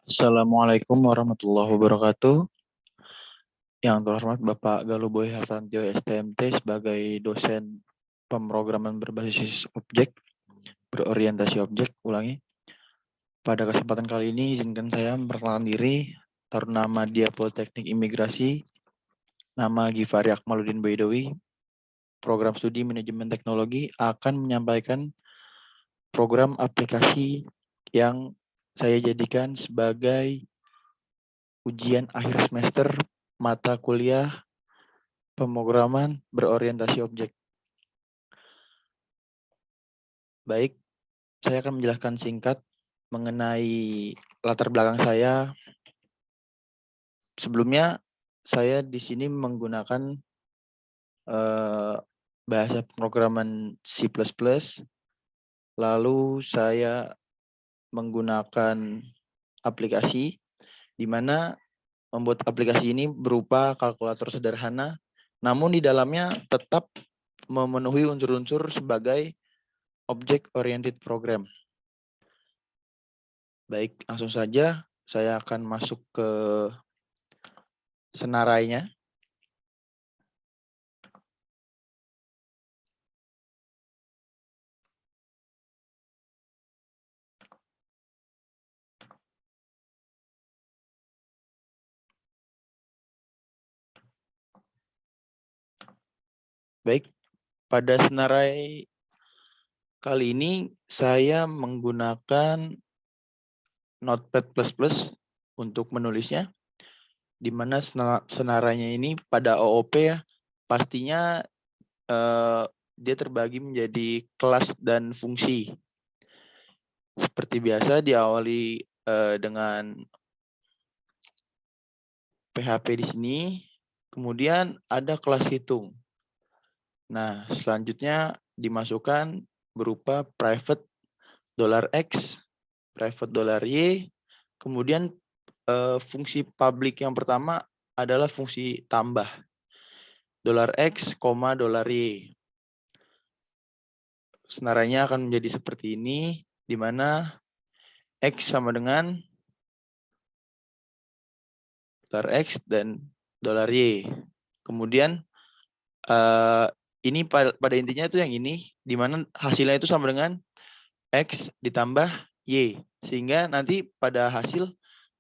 Assalamualaikum warahmatullahi wabarakatuh. Yang terhormat Bapak Galuboy Hartantio STMT sebagai dosen pemrograman berbasis objek, berorientasi objek, ulangi. Pada kesempatan kali ini izinkan saya memperkenalkan diri, Taruna Madya Politeknik Imigrasi, nama Givari Akmaluddin Baidowi, program studi manajemen teknologi akan menyampaikan program aplikasi yang saya jadikan sebagai ujian akhir semester mata kuliah pemrograman berorientasi objek. Baik, saya akan menjelaskan singkat mengenai latar belakang saya. Sebelumnya, saya di sini menggunakan bahasa pemrograman C++, lalu saya menggunakan aplikasi, di mana membuat aplikasi ini berupa kalkulator sederhana, namun di dalamnya tetap memenuhi unsur-unsur sebagai object-oriented program. Baik, langsung saja saya akan masuk ke senarainya. Baik, pada senarai kali ini saya menggunakan Notepad++ untuk menulisnya, di mana senarainya ini pada OOP ya, pastinya dia terbagi menjadi kelas dan fungsi. Seperti biasa diawali dengan PHP di sini, kemudian ada kelas hitung. Nah, selanjutnya dimasukkan berupa private $X, private $Y, kemudian fungsi public yang pertama adalah fungsi tambah $X, $Y. Senarainya akan menjadi seperti ini, di mana X sama dengan $X dan $Y. Kemudian ini pada intinya itu yang ini, di mana hasilnya itu sama dengan X ditambah Y. Sehingga nanti pada hasil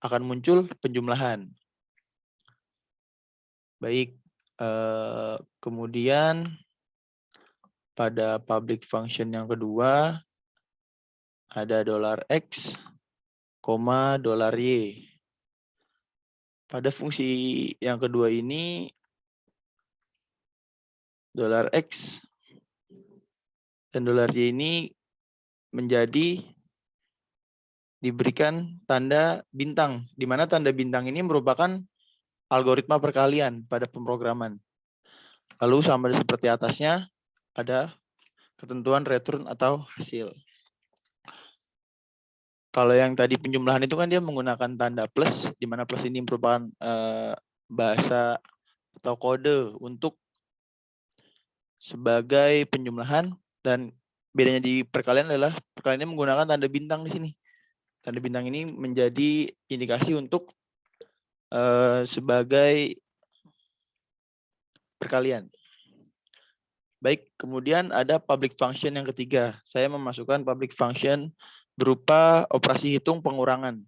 akan muncul penjumlahan. Baik, kemudian pada public function yang kedua ada $X, $Y. Pada fungsi yang kedua ini $X dan $Y ini menjadi diberikan tanda bintang, di mana tanda bintang ini merupakan algoritma perkalian pada pemrograman. Lalu sama seperti atasnya ada ketentuan return atau hasil. Kalau yang tadi penjumlahan itu kan dia menggunakan tanda plus, di mana plus ini merupakan bahasa atau kode untuk sebagai penjumlahan, dan bedanya di perkalian adalah perkalian ini menggunakan tanda bintang di sini. Tanda bintang ini menjadi indikasi untuk sebagai perkalian. Baik, kemudian ada public function yang ketiga. Saya memasukkan public function berupa operasi hitung pengurangan,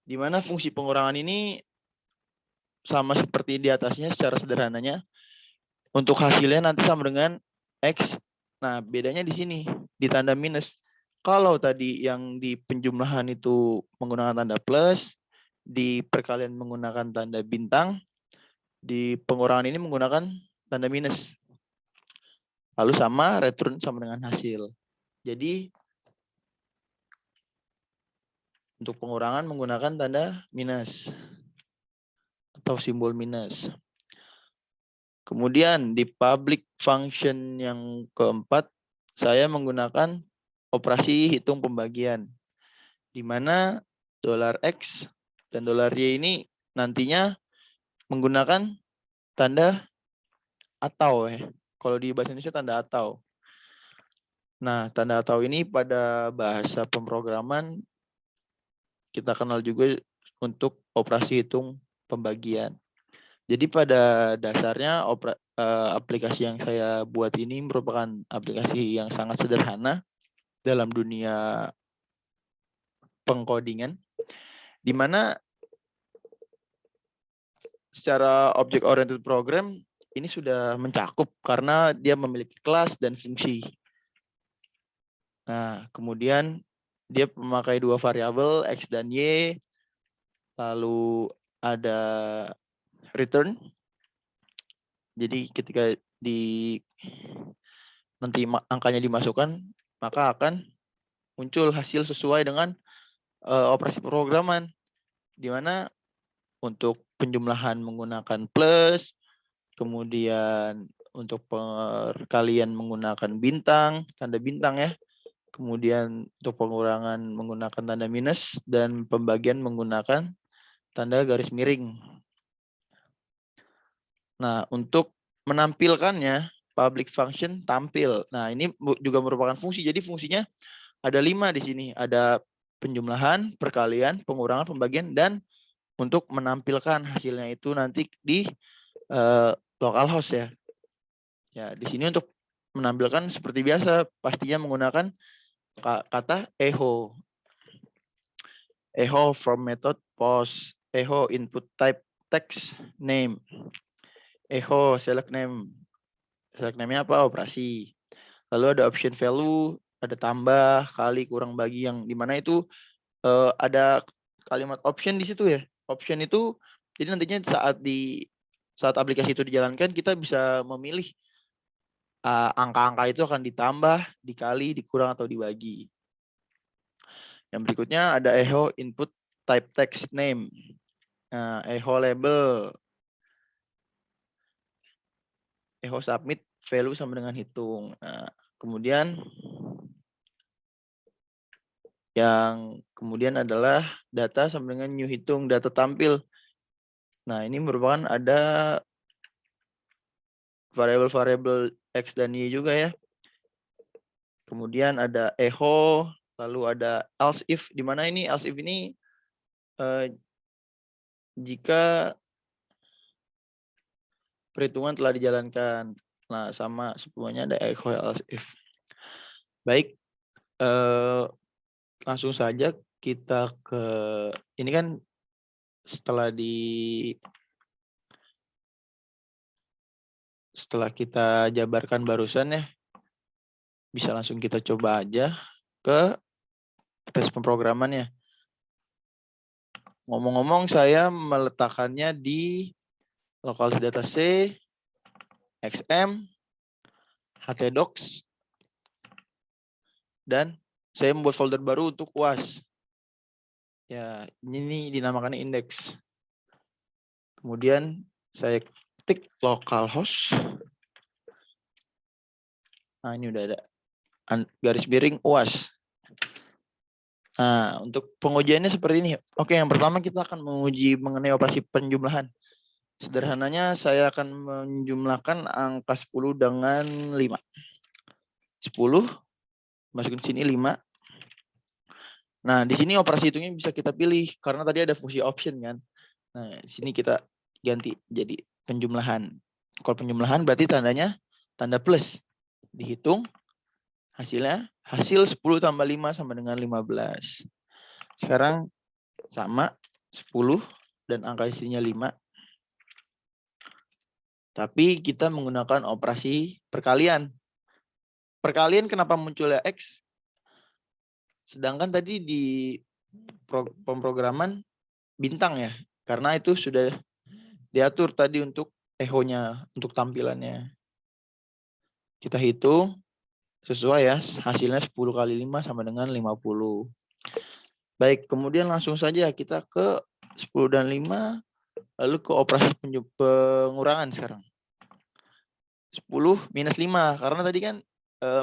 di mana fungsi pengurangan ini sama seperti di atasnya secara sederhananya. Untuk hasilnya nanti sama dengan X. Nah, bedanya di sini, di tanda minus. Kalau tadi yang di penjumlahan itu menggunakan tanda plus, di perkalian menggunakan tanda bintang, di pengurangan ini menggunakan tanda minus. Lalu sama return sama dengan hasil. Jadi untuk pengurangan menggunakan tanda minus atau simbol minus. Kemudian di public function yang keempat, saya menggunakan operasi hitung pembagian, di mana $X dan $Y ini nantinya menggunakan tanda atau ya. Kalau di bahasa Indonesia tanda atau. Nah, tanda atau ini pada bahasa pemrograman kita kenal juga untuk operasi hitung pembagian. Jadi pada dasarnya aplikasi yang saya buat ini merupakan aplikasi yang sangat sederhana dalam dunia pengkodingan, di mana secara object-oriented program ini sudah mencakup karena dia memiliki kelas dan fungsi. Nah, kemudian dia memakai dua variabel X dan Y, lalu ada return. Jadi ketika nanti angkanya dimasukkan, maka akan muncul hasil sesuai dengan operasi programan, di mana untuk penjumlahan menggunakan plus, kemudian untuk perkalian menggunakan bintang, tanda bintang ya, kemudian untuk pengurangan menggunakan tanda minus, dan pembagian menggunakan tanda garis miring. Nah, untuk menampilkannya, public function tampil. Nah, ini juga merupakan fungsi. Jadi fungsinya ada 5 di sini. Ada penjumlahan, perkalian, pengurangan, pembagian, dan untuk menampilkan hasilnya itu nanti di localhost ya. Ya, di sini untuk menampilkan seperti biasa, pastinya menggunakan kata echo. Echo from method post, echo input type text name, echo select name. Select name-nya apa? Operasi. Lalu ada option value, ada tambah, kali, kurang, bagi, yang dimana itu ada kalimat option di situ ya. Option itu jadi nantinya saat aplikasi itu dijalankan, kita bisa memilih angka-angka itu akan ditambah, dikali, dikurang, atau dibagi. Yang berikutnya ada echo input type text name. Nah, echo label, echo submit value sama dengan hitung. Nah, kemudian yang kemudian adalah data sama dengan new hitung, data tampil. Nah, ini merupakan ada variabel-variabel X dan Y juga ya. Kemudian ada echo, lalu ada else if, di mana ini else if ini jika perhitungan telah dijalankan. Nah, sama semuanya ada echo else if. Baik, langsung saja kita ke ini kan setelah kita jabarkan barusan ya, bisa langsung kita coba aja ke tes pemrogramannya. Ngomong-ngomong, saya meletakkannya di local data C, XM, htdocs, dan saya membuat folder baru untuk UAS. Ya, ini dinamakan index. Kemudian saya ketik localhost. Nah, ini udah ada garis miring UAS. Nah, untuk pengujiannya seperti ini. Oke, yang pertama kita akan menguji mengenai operasi penjumlahan. Sederhananya saya akan menjumlahkan angka 10 dengan 5. 10, masukin sini 5. Nah, di sini operasi hitungnya bisa kita pilih karena tadi ada fungsi option kan. Nah, di sini kita ganti jadi penjumlahan. Kalau penjumlahan berarti tandanya tanda plus. Dihitung hasilnya, hasil 10 tambah 5 sama dengan 15. Sekarang sama 10 dan angka isinya 5. Tapi kita menggunakan operasi perkalian. Perkalian kenapa munculnya X? Sedangkan tadi di pemrograman bintang ya. Karena itu sudah diatur tadi untuk echo-nya, untuk tampilannya. Kita hitung sesuai ya, hasilnya 10 kali 5 sama dengan 50. Baik, kemudian langsung saja kita ke 10 dan 5, lalu ke operasi pengurangan sekarang. 10 minus 5, karena tadi kan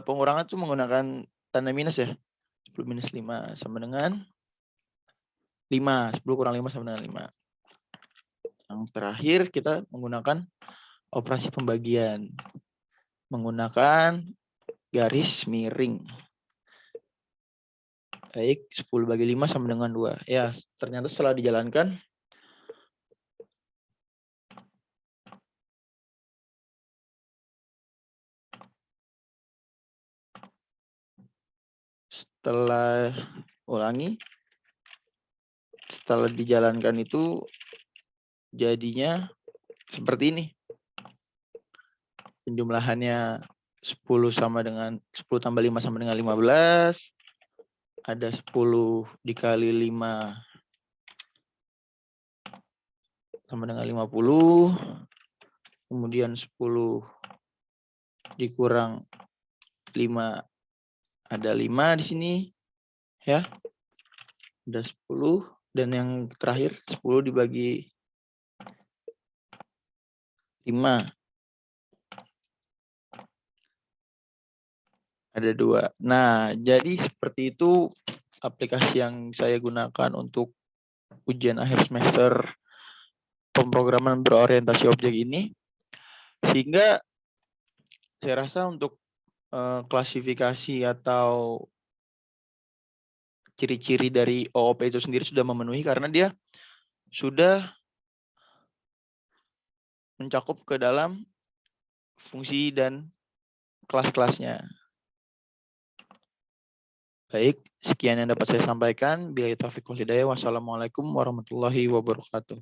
pengurangan itu menggunakan tanda minus ya. 10 minus 5 sama dengan 5. 10 kurang 5 sama dengan 5. Yang terakhir kita menggunakan operasi pembagian. Menggunakan garis miring. Baik, 10 bagi 5 sama dengan 2. Ya, ternyata setelah dijalankan, setelah dijalankan itu jadinya seperti ini. Penjumlahannya 10 tambah 5 sama dengan 15. Ada 10 dikali 5 sama dengan 50. Kemudian 10 dikurang 5, ada 5 di sini. Ya. Ada 10. Dan yang terakhir 10 dibagi 5. Ada 2. Nah, jadi seperti itu aplikasi yang saya gunakan untuk ujian akhir semester pemrograman berorientasi objek ini. Sehingga saya rasa untuk klasifikasi atau ciri-ciri dari OOP itu sendiri sudah memenuhi karena dia sudah mencakup ke dalam fungsi dan kelas-kelasnya. Baik, sekian yang dapat saya sampaikan. Billahi taufiq wal hidayah. Wassalamualaikum warahmatullahi wabarakatuh.